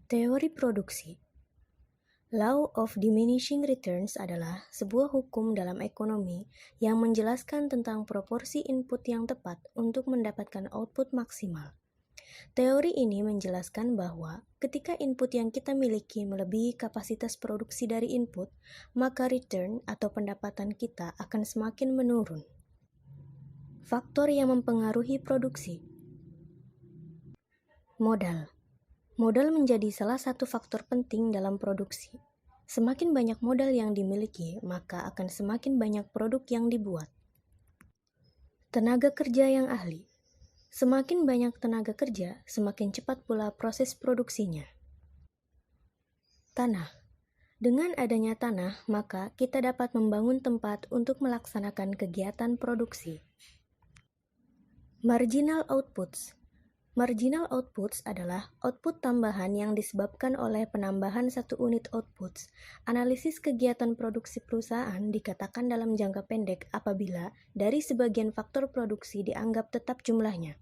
Teori produksi. Law of diminishing returns adalah sebuah hukum dalam ekonomi yang menjelaskan tentang proporsi input yang tepat untuk mendapatkan output maksimal. Teori ini menjelaskan bahwa ketika input yang kita miliki melebihi kapasitas produksi dari input, maka return atau pendapatan kita akan semakin menurun. Faktor yang mempengaruhi produksi. Modal. Modal menjadi salah satu faktor penting dalam produksi. Semakin banyak modal yang dimiliki, maka akan semakin banyak produk yang dibuat. Tenaga kerja yang ahli. Semakin banyak tenaga kerja, semakin cepat pula proses produksinya. Tanah. Dengan adanya tanah, maka kita dapat membangun tempat untuk melaksanakan kegiatan produksi. Marginal outputs. Marginal outputs adalah output tambahan yang disebabkan oleh penambahan satu unit outputs. Analisis kegiatan produksi perusahaan dikatakan dalam jangka pendek apabila dari sebagian faktor produksi dianggap tetap jumlahnya.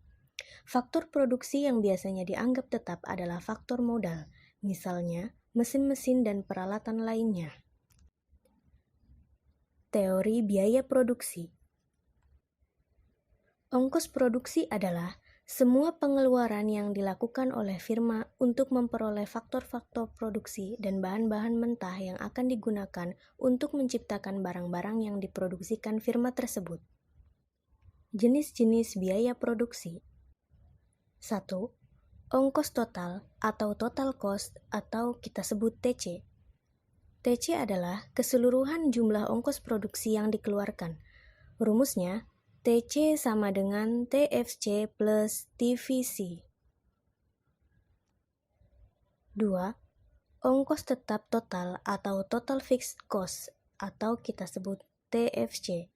Faktor produksi yang biasanya dianggap tetap adalah faktor modal, misalnya mesin-mesin dan peralatan lainnya. Teori biaya produksi. Ongkos produksi adalah semua pengeluaran yang dilakukan oleh firma untuk memperoleh faktor-faktor produksi dan bahan-bahan mentah yang akan digunakan untuk menciptakan barang-barang yang diproduksikan firma tersebut. Jenis-jenis biaya produksi. 1. Ongkos total atau total cost atau kita sebut TC. TC adalah keseluruhan jumlah ongkos produksi yang dikeluarkan. Rumusnya, TC sama dengan TFC plus TVC. 2. Ongkos tetap total atau total fixed cost atau kita sebut TFC.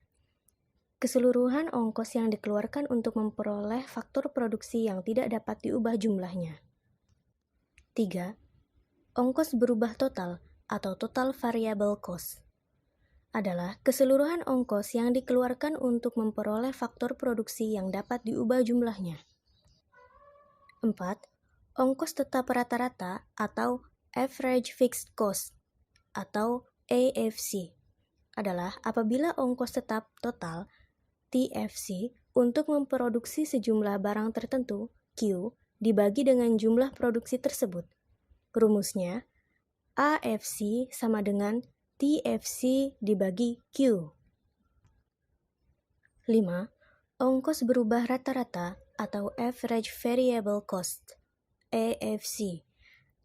Keseluruhan ongkos yang dikeluarkan untuk memperoleh faktor produksi yang tidak dapat diubah jumlahnya. 3. Ongkos berubah total atau total variable cost adalah keseluruhan ongkos yang dikeluarkan untuk memperoleh faktor produksi yang dapat diubah jumlahnya. 4. Ongkos tetap rata-rata atau average fixed cost atau AFC adalah apabila ongkos tetap total TFC untuk memproduksi sejumlah barang tertentu Q dibagi dengan jumlah produksi tersebut. Rumusnya, AFC sama dengan TFC dibagi Q. 5. Ongkos berubah rata-rata atau average variable cost AFC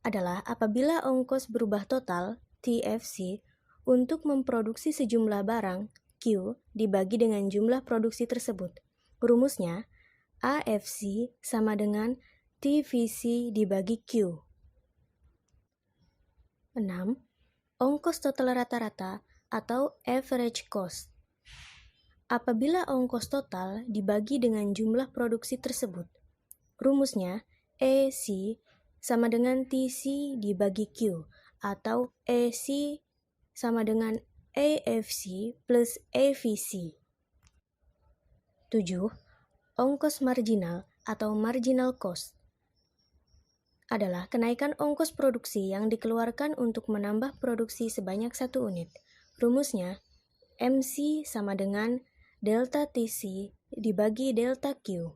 adalah apabila ongkos berubah total TFC untuk memproduksi sejumlah barang Q dibagi dengan jumlah produksi tersebut. Rumusnya, AFC sama dengan TVC dibagi Q. 6. Ongkos total rata-rata atau average cost. Apabila ongkos total dibagi dengan jumlah produksi tersebut. Rumusnya, AC sama dengan TC dibagi Q atau AC sama dengan AFC plus AVC. 7. Ongkos marginal atau marginal cost adalah kenaikan ongkos produksi yang dikeluarkan untuk menambah produksi sebanyak 1 unit. Rumusnya, MC sama dengan delta TC dibagi delta Q